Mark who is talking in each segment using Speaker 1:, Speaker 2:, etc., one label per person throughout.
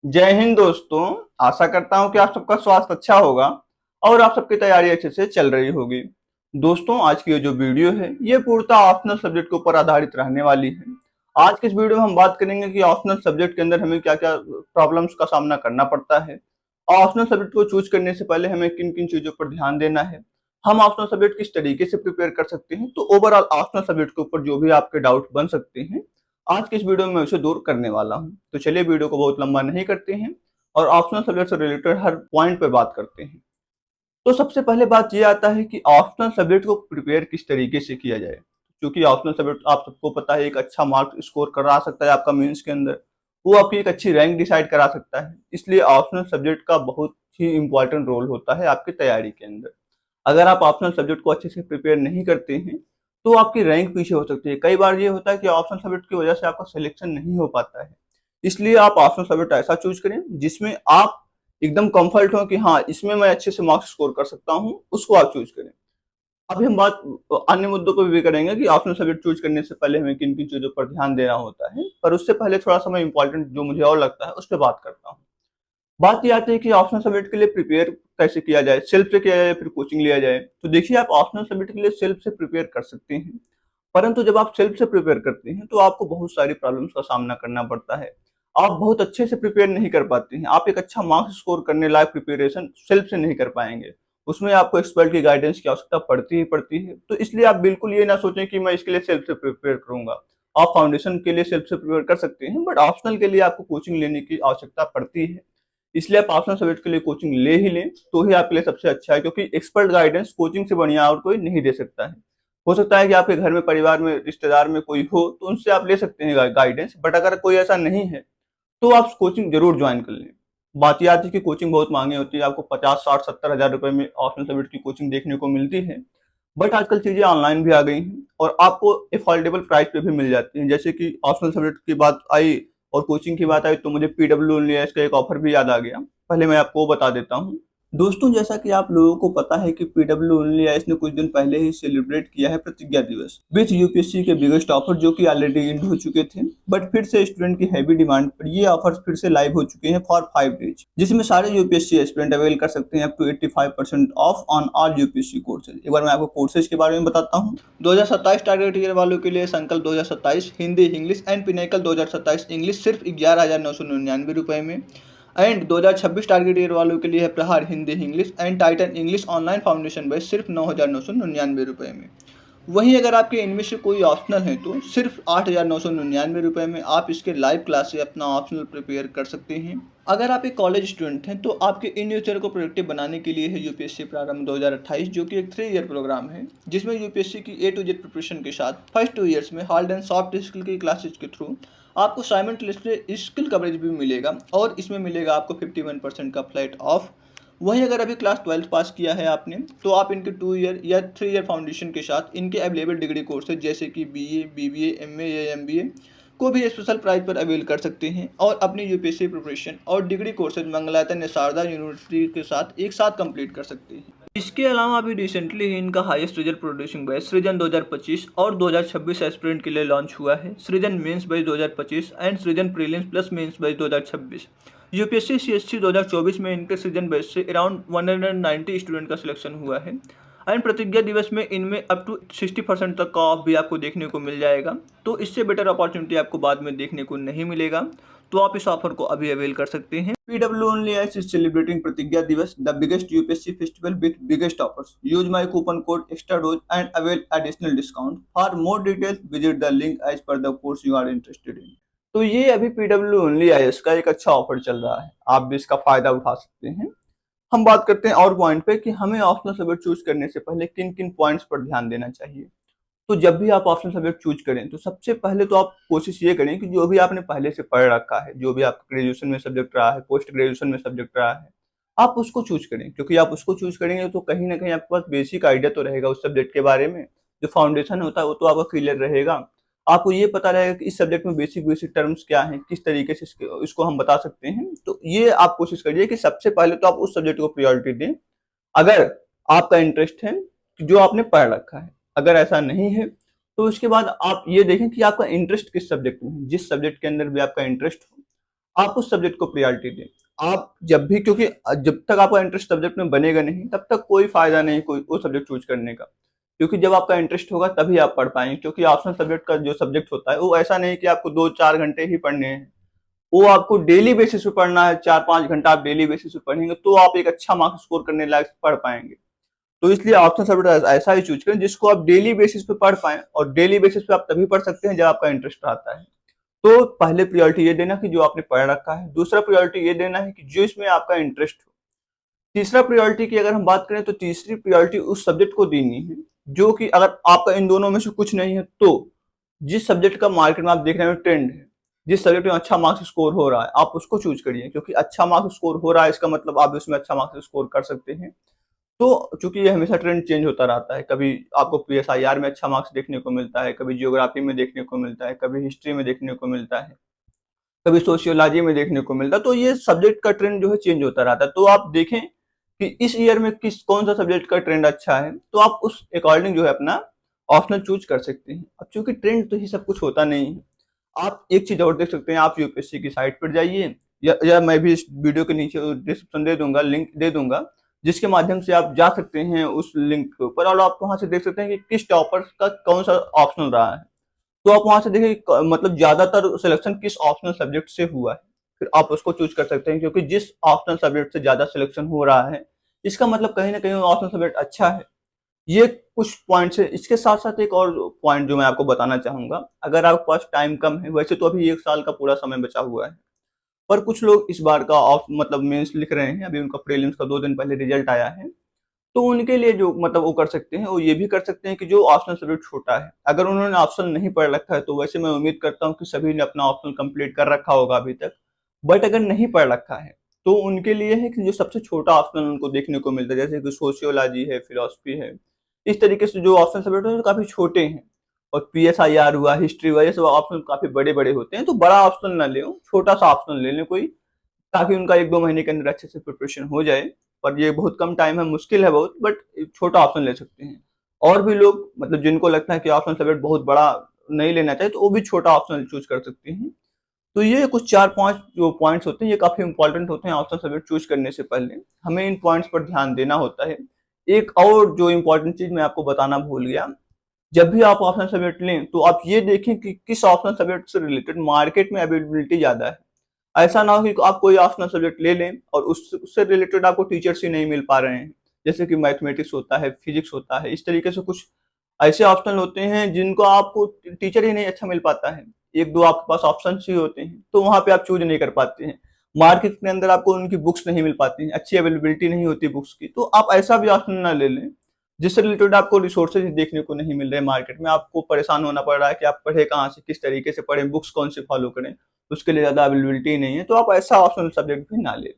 Speaker 1: जय हिंद दोस्तों। आशा करता हूं कि आप सबका स्वास्थ्य अच्छा होगा और आप सबकी तैयारी अच्छे से चल रही होगी। दोस्तों, आज की ये जो वीडियो है ये पूर्णतः ऑप्शनल सब्जेक्ट के ऊपर आधारित रहने वाली है। आज की इस वीडियो में हम बात करेंगे कि ऑप्शनल सब्जेक्ट के अंदर हमें क्या क्या प्रॉब्लम्स का सामना करना पड़ता है। ऑप्शनल सब्जेक्ट को चूज करने से पहले हमें किन किन चीजों पर ध्यान देना है, हम ऑप्शनल सब्जेक्ट किस तरीके से प्रिपेयर कर सकते हैं। तो ओवरऑल ऑप्शनल सब्जेक्ट के ऊपर जो भी आपके डाउट बन सकते हैं, आज की इस वीडियो में मैं उसे दूर करने वाला हूं। तो चलिए वीडियो को बहुत लंबा नहीं करते हैं और ऑप्शनल सब्जेक्ट से रिलेटेड हर पॉइंट पे बात करते हैं। तो सबसे पहले बात ये आता है कि ऑप्शनल सब्जेक्ट को प्रिपेयर किस तरीके से किया जाए। क्योंकि ऑप्शनल सब्जेक्ट आप सबको पता है एक अच्छा मार्क स्कोर करा सकता है आपका मेंस के अंदर, वो आपकी एक अच्छी रैंक डिसाइड करा सकता है। इसलिए ऑप्शनल सब्जेक्ट का बहुत ही इंपॉर्टेंट रोल होता है आपकी तैयारी के अंदर। अगर आप ऑप्शनल सब्जेक्ट को अच्छे से प्रिपेयर नहीं करते हैं तो आपकी रैंक पीछे हो सकती है। कई बार ये होता है कि ऑप्शनल सब्जेक्ट की वजह से आपका सिलेक्शन नहीं हो पाता है। इसलिए आप ऑप्शनल सब्जेक्ट ऐसा चूज करें जिसमें आप एकदम कंफर्ट हो कि हाँ, इसमें मैं अच्छे से मार्क्स स्कोर कर सकता हूँ, उसको आप चूज करें। अभी हम बात अन्य मुद्दों पर भी करेंगे कि ऑप्शनल सब्जेक्ट चूज करने से पहले हमें किन किन चीजों पर ध्यान देना होता है, पर उससे पहले थोड़ा सा मैं इंपॉर्टेंट जो मुझे और लगता है उस पर बात करता हूँ। बात ये आती है कि ऑप्शनल सब्जेक्ट के लिए प्रिपेयर कैसे किया जाए, सेल्फ से किया जाए या फिर कोचिंग लिया जाए। तो देखिए, आप ऑप्शनल सब्जेक्ट के लिए सेल्फ से प्रिपेयर कर सकते हैं, परंतु जब आप सेल्फ से प्रिपेयर करते हैं तो आपको बहुत सारी प्रॉब्लम्स का सामना करना पड़ता है। आप बहुत अच्छे से प्रिपेयर नहीं कर पाते हैं, आप एक अच्छा मार्क्स स्कोर करने लायक प्रिपरेशन सेल्फ से नहीं कर पाएंगे। उसमें आपको एक्सपर्ट की गाइडेंस की आवश्यकता पड़ती ही पड़ती है। तो इसलिए आप बिल्कुल ये ना सोचें कि मैं इसके लिए सेल्फ से प्रिपेयर करूंगा। आप फाउंडेशन के लिए सेल्फ से प्रिपेयर कर सकते हैं, बट ऑप्शनल के लिए आपको कोचिंग लेने की आवश्यकता पड़ती है। इसलिए आप ऑप्शनल सब्जेक्ट के लिए कोचिंग ले ही लें तो ही आपके लिए सबसे अच्छा है, क्योंकि एक्सपर्ट गाइडेंस कोचिंग से बढ़िया और कोई नहीं दे सकता है। हो सकता है कि आपके घर में, परिवार में, रिश्तेदार में कोई हो तो उनसे आप ले सकते हैं गाइडेंस, बट अगर कोई ऐसा नहीं है तो आप कोचिंग जरूर ज्वाइन कर लें। बात यह आती है कि कोचिंग बहुत महंगी होती है, आपको 50, 60, 70 हजार रुपए में ऑप्शनल सब्जेक्ट की कोचिंग देखने को मिलती है। बट आजकल चीजें ऑनलाइन भी आ गई हैं और आपको अफोर्डेबल प्राइस पे भी मिल जाती हैं। जैसे कि ऑप्शनल सब्जेक्ट की बात आई और कोचिंग की बात आई तो मुझे PWL का एक ऑफर भी याद आ गया। पहले मैं आपको बता देता हूँ। दोस्तों, जैसा कि आप लोगों को पता है कि PWL ने कुछ दिन पहले ही सेलिब्रेट किया है प्रतिज्ञा दिवस विथ यूपीएससी के बिगेस्ट ऑफर, जो कि ऑलरेडी एंड हो चुके थे। बट फिर से स्टूडेंट की हैवी डिमांड पर ये ऑफर्स फिर से लाइव हो चुके हैं फॉर 5 डेज, जिसमें सारे यूपीएससी एस्पिरेंट अवेल कर सकते हैं up to 85% off on all UPSC courses. एक बार मैं आपको कोर्सेज के बारे में बताता हूँ। 2027 टारगेट ईयर वालों के लिए संकल्प 2027 Hindi English and pinnacle 2027 English सिर्फ 11,999 में। एंड 2026 टारगेट ईयर वालों के लिए है प्रहार Hindi English and Titan English online foundation batch सिर्फ 9,999 में। वहीं अगर आपके इनमें से कोई ऑप्शनल है तो सिर्फ 8,999 में आप इसके लाइव क्लास से अपना ऑप्शनल प्रिपेयर कर सकते हैं। अगर आप एक कॉलेज स्टूडेंट हैं तो आपके इन फ्यूचर को प्रोडक्टिव बनाने के लिए है यूपीएससी प्रारंभ 2028, जो कि एक 3 ईयर प्रोग्राम है जिसमें यूपीएससी की A to Z प्रिपरेशन के साथ फर्स्ट 2 ईयर्स में हार्ड एंड सॉफ्ट स्किल की क्लासेज के थ्रू आपको साइमल्टेनियसली स्किल कवरेज भी मिलेगा और इसमें मिलेगा आपको 51% का फ्लैट ऑफ। वहीं अगर अभी क्लास 12th पास किया है आपने तो आप इनके 2 ईयर या 3 ईयर फाउंडेशन के साथ इनके अवेलेबल डिग्री कोर्सेज जैसे कि BA, BBA, MA या MBA को भी स्पेशल प्राइस पर अवेल कर सकते हैं और अपनी यूपीएससी प्रिपरेशन और डिग्री कोर्सेज मंगलायतन या शारदा यूनिवर्सिटी के साथ एक साथ कंप्लीट कर सकते हैं। इसके अलावा अभी रिसेंटली ही इनका हाईएस्ट रिजल्ट प्रोड्यूसिंग बैच सृजन 2025 और 2026 एस्पिरेंट के लिए लॉन्च हुआ है। Srijan mains batch 2025 and Srijan prelims plus mains batch 2026। UPSC CSC 2024 में इनके सृजन बैच से अराउंड 190 स्टूडेंट का सिलेक्शन हुआ है। एंड प्रतिज्ञा दिवस में इनमें अप टू 60% तक का ऑफ भी आपको देखने को मिल जाएगा। तो इससे बेटर अपॉर्चुनिटी आपको बाद में देखने को नहीं मिलेगा, तो आप इस ऑफर को अभी अवेल कर सकते हैं। PWL is celebrating Pratigya Divas, the biggest UPSC festival with biggest offers. Use my coupon code EXTRADOSE and avail additional discount. For more details, visit the link as per the course you are interested in. तो ये अभी PWL का एक अच्छा offer चल रहा है, आप भी इसका फायदा उठा सकते हैं। हम बात करते हैं और पॉइंट पे कि हमें ऑप्शनल सब्जेक्ट चूज करने से पहले किन किन पॉइंट्स पर ध्यान देना चाहिए। तो जब भी आप ऑप्शनल सब्जेक्ट चूज करें तो सबसे पहले तो आप कोशिश ये करें कि जो भी आपने पहले से पढ़ रखा है, जो भी आपका ग्रेजुएशन में सब्जेक्ट रहा है, पोस्ट ग्रेजुएशन में सब्जेक्ट रहा है, आप उसको चूज करें। क्योंकि आप उसको चूज करेंगे तो कहीं ना कहीं आपके पास बेसिक आइडिया तो रहेगा उस सब्जेक्ट के बारे में। जो फाउंडेशन होता है वो तो आपका क्लियर रहेगा। आपको ये पता रहेगा कि इस सब्जेक्ट में बेसिक बेसिक टर्म्स क्या हैं, किस तरीके से इसको हम बता सकते हैं। तो ये आप कोशिश करिए कि सबसे पहले तो आप उस सब्जेक्ट को प्रायोरिटी दें, अगर आपका इंटरेस्ट है जो आपने पढ़ रखा है। अगर ऐसा नहीं है तो उसके बाद आप ये देखें कि आपका इंटरेस्ट किस सब्जेक्ट में है। जिस सब्जेक्ट के अंदर भी आपका इंटरेस्ट हो आप उस सब्जेक्ट को प्रायोरिटी दें। आप जब भी, क्योंकि जब तक आपका इंटरेस्ट सब्जेक्ट में बनेगा नहीं तब तक कोई फायदा नहीं कोई वो सब्जेक्ट चूज करने का, क्योंकि जब आपका इंटरेस्ट होगा तभी आप पढ़ पाएंगे। क्योंकि ऑप्शनल सब्जेक्ट का जो सब्जेक्ट होता है वो ऐसा नहीं कि आपको 2-4 घंटे ही पढ़ने हैं, वो आपको डेली बेसिस पे पढ़ना है। 4-5 घंटा आप डेली बेसिस पे पढ़ेंगे तो आप एक अच्छा मार्क्स स्कोर करने लायक पढ़ पाएंगे। तो इसलिए ऑप्शनल सब्जेक्ट ऐसा ही चूज करें जिसको आप डेली बेसिस पे पढ़ पाएं, और डेली बेसिस पे आप तभी पढ़ सकते हैं जब आपका इंटरेस्ट आता है। तो पहले प्रायोरिटी ये देना कि जो आपने पढ़ रखा है, दूसरा प्रायोरिटी ये देना है कि जो इसमें आपका इंटरेस्ट हो, तीसरा प्रायोरिटी की अगर हम बात करें तो तीसरी प्रायोरिटी उस सब्जेक्ट को देनी है जो कि अगर आपका इन दोनों में से कुछ नहीं है तो जिस सब्जेक्ट का मार्केट में आप देख रहे हैं ट्रेंड है, जिस सब्जेक्ट में अच्छा मार्क्स स्कोर हो रहा है आप उसको चूज करिए। क्योंकि अच्छा मार्क्स स्कोर हो रहा है इसका मतलब आप उसमें अच्छा मार्क्स स्कोर कर सकते हैं। तो चूंकि ये हमेशा ट्रेंड चेंज होता रहता है, कभी आपको PSIR में अच्छा मार्क्स देखने को मिलता है, कभी जियोग्राफी में देखने को मिलता है, कभी हिस्ट्री में देखने को मिलता है, कभी सोशियोलॉजी में देखने को मिलता है। तो ये सब्जेक्ट का ट्रेंड जो है चेंज होता रहता है। तो आप देखें कि इस ईयर में कौन सा सब्जेक्ट का ट्रेंड अच्छा है, तो आप उस अकॉर्डिंग जो है अपना ऑप्शनल चूज कर सकते हैं। अब चूंकि ट्रेंड तो ही सब कुछ होता नहीं है, आप एक चीज और देख सकते हैं। आप यूपीएससी की साइट पर जाइए, या मैं भी इस वीडियो के नीचे डिस्क्रिप्शन दे दूंगा, लिंक दे दूंगा, जिसके माध्यम से आप जा सकते हैं उस लिंक के ऊपर और आप वहां से देख सकते हैं कि किस टॉपर का कौन सा ऑप्शनल रहा है। तो आप वहां से देखिए मतलब ज्यादातर सिलेक्शन किस ऑप्शनल सब्जेक्ट से हुआ है, फिर आप उसको चूज कर सकते हैं। क्योंकि जिस ऑप्शनल सब्जेक्ट से ज्यादा सिलेक्शन हो रहा है इसका मतलब कहीं ना कहीं ऑप्शनल सब्जेक्ट अच्छा है। ये कुछ पॉइंट्स है। इसके साथ साथ एक और पॉइंट जो मैं आपको बताना चाहूंगा, अगर आपके पास टाइम कम है, वैसे तो अभी 1 साल का पूरा समय बचा हुआ है, पर कुछ लोग इस बार का ऑफ मतलब मेंस लिख रहे हैं, अभी उनका प्रीलिम्स का 2 दिन पहले रिजल्ट आया है, तो उनके लिए जो मतलब वो कर सकते हैं, वो ये भी कर सकते हैं कि जो ऑप्शनल सब्जेक्ट छोटा है, अगर उन्होंने ऑप्शनल नहीं पढ़ रखा है, तो वैसे मैं उम्मीद करता हूँ कि सभी ने अपना ऑप्शनल कंप्लीट कर रखा होगा अभी तक। बट अगर नहीं पढ़ रखा है तो उनके लिए है कि जो सबसे छोटा ऑप्शनल उनको देखने को मिलता है, जैसे कि सोशियोलॉजी है, फिलोसफी है, इस तरीके से जो ऑप्शनल सब्जेक्ट है काफी छोटे हैं। और PSIR हुआ, हिस्ट्री हुआ, ये सब ऑप्शनल काफी बड़े बड़े होते हैं। तो बड़ा ऑप्शनल ना ले, छोटा सा ऑप्शनल ले लें कोई, ताकि उनका 1-2 महीने के अंदर अच्छे से प्रिपरेशन हो जाए। पर ये बहुत कम टाइम है, मुश्किल है बहुत, बट छोटा ऑप्शन ले सकते हैं। और भी लोग मतलब जिनको लगता है कि ऑप्शन सब्जेक्ट बहुत बड़ा नहीं लेना चाहिए, तो वो भी छोटा ऑप्शन चूज कर सकते हैं। तो ये कुछ 4-5 जो पॉइंट्स होते हैं ये काफी इंपॉर्टेंट होते हैं। ऑप्शन सब्जेक्ट चूज करने से पहले हमें इन पॉइंट्स पर ध्यान देना होता है। एक और जो इम्पोर्टेंट चीज मैं आपको बताना भूल गया, जब भी आप ऑप्शनल सब्जेक्ट लें तो आप ये देखें कि किस ऑप्शनल सब्जेक्ट से रिलेटेड मार्केट में अवेलेबिलिटी ज्यादा है। ऐसा ना हो कि आप कोई ऑप्शनल सब्जेक्ट ले लें और उससे रिलेटेड आपको टीचर्स ही नहीं मिल पा रहे हैं। जैसे कि मैथमेटिक्स होता है, फिजिक्स होता है, इस तरीके से कुछ ऐसे ऑप्शनल होते हैं जिनको आपको टीचर ही नहीं अच्छा मिल पाता है। 1-2 आपके पास ऑप्शन ही होते हैं, तो वहां पे आप चूज नहीं कर पाते हैं। मार्केट के अंदर आपको उनकी बुक्स नहीं मिल पाती हैं, अच्छी अवेलेबिलिटी नहीं होती बुक्स की, तो आप ऐसा भी ऑप्शन ना ले लें जिससे रिलेटेड आपको रिसोर्सेज देखने को नहीं मिल रहे मार्केट में। आपको परेशान होना पड़ रहा है कि आप पढ़े कहाँ से, किस तरीके से पढ़ें, बुक्स कौन से फॉलो करें, उसके लिए ज्यादा अवेलेबिलिटी नहीं है, तो आप ऐसा ऑप्शनल सब्जेक्ट भी ना ले लें।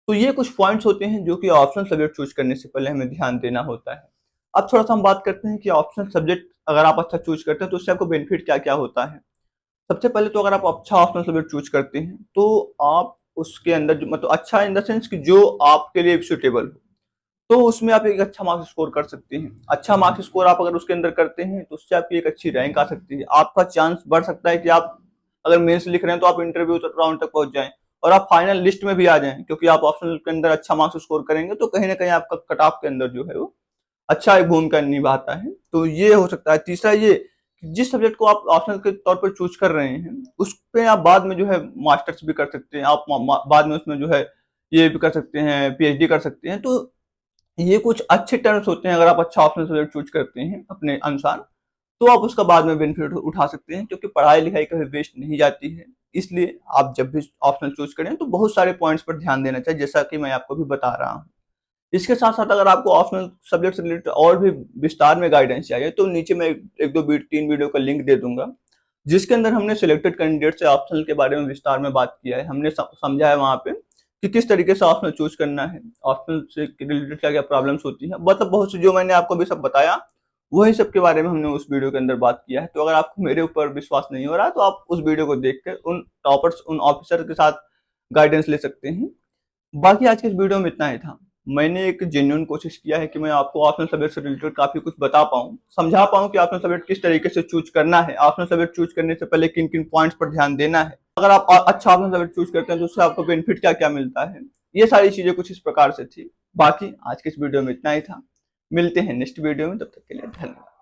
Speaker 1: तो ये कुछ पॉइंट्स होते हैं जो कि ऑप्शनल सब्जेक्ट चूज करने से पहले हमें ध्यान देना होता है। अब थोड़ा सा हम बात करते हैं कि ऑप्शनल सब्जेक्ट अगर आप अच्छा चूज करते हैं तो उससे आपको बेनिफिट क्या क्या होता है। सबसे पहले तो अगर आप अच्छा ऑप्शनल सब्जेक्ट चूज करते हैं तो आप उसके अंदर मतलब अच्छा इन द सेंस कि जो आपके लिए सुटेबल हो, तो उसमें आप एक अच्छा मार्क्स स्कोर कर सकते हैं। अच्छा मार्क्स स्कोर आप अगर उसके अंदर करते हैं तो उससे आपकी एक अच्छी रैंक आ सकती है। आपका चांस बढ़ सकता है कि आप अगर मेंस लिख रहे हैं तो आप इंटरव्यू राउंड तक पहुंच जाएं और आप फाइनल लिस्ट में भी आ जाएं, क्योंकि आप ऑप्शनल के अंदर अच्छा मार्क्स स्कोर करेंगे तो कहीं ना कहीं आपका कट ऑफ के अंदर जो है वो अच्छा एक भूमिका निभाता है। तो ये हो सकता है। तीसरा ये कि जिस सब्जेक्ट को आप ऑप्शनल के तौर पर चूज कर रहे हैं उस पे आप बाद में जो है मास्टर्स भी कर सकते हैं, आप बाद में उसमें जो है ये भी कर सकते हैं, PhD कर सकते हैं। तो ये कुछ अच्छे टर्म्स होते हैं। अगर आप अच्छा ऑप्शनल सब्जेक्ट चूज करते हैं अपने अनुसार तो आप उसका बाद में बेनिफिट उठा सकते हैं, क्योंकि पढ़ाई लिखाई कभी वेस्ट नहीं जाती है। इसलिए आप जब भी ऑप्शनल चूज करें तो बहुत सारे पॉइंट्स पर ध्यान देना चाहिए, जैसा कि मैं आपको भी बता रहा हूँ। इसके साथ साथ अगर आपको ऑप्शनल सब्जेक्ट से रिलेटेड और भी विस्तार में गाइडेंस चाहिए तो नीचे मैं 1-2-3 वीडियो का लिंक दे दूंगा, जिसके अंदर हमने सिलेक्टेड कैंडिडेट से ऑप्शनल के बारे में विस्तार में बात किया है। हमने समझा है वहां पे कि किस तरीके से ऑप्शनल चूज करना है, ऑप्शनल से रिलेटेड क्या क्या प्रॉब्लम्स होती है, मतलब बहुत से जो मैंने आपको भी सब बताया वही सब के बारे में हमने उस वीडियो के अंदर बात किया है। तो अगर आपको मेरे ऊपर विश्वास नहीं हो रहा तो आप उस वीडियो को देख कर उन टॉपर्स, उन ऑफिसर के साथ गाइडेंस ले सकते हैं। बाकी आज के इस वीडियो में इतना ही था। मैंने एक जेन्युइन कोशिश किया है कि मैं आपको ऑप्शनल सब्जेक्ट से रिलेटेड काफी कुछ बता पाऊँ, समझा पाऊँ कि ऑप्शनल सब्जेक्ट किस तरीके से चूज करना है, ऑप्शनल सब्जेक्ट चूज करने से पहले किन किन पॉइंट्स पर ध्यान देना है, अगर आप अच्छा ऑप्शनल सब्जेक्ट चूज करते हैं तो उससे आपको बेनिफिट क्या क्या मिलता है। ये सारी चीजें कुछ इस प्रकार से थी। बाकी आज के इस वीडियो में इतना ही था। मिलते हैं नेक्स्ट वीडियो में, तब तक के लिए धन्यवाद।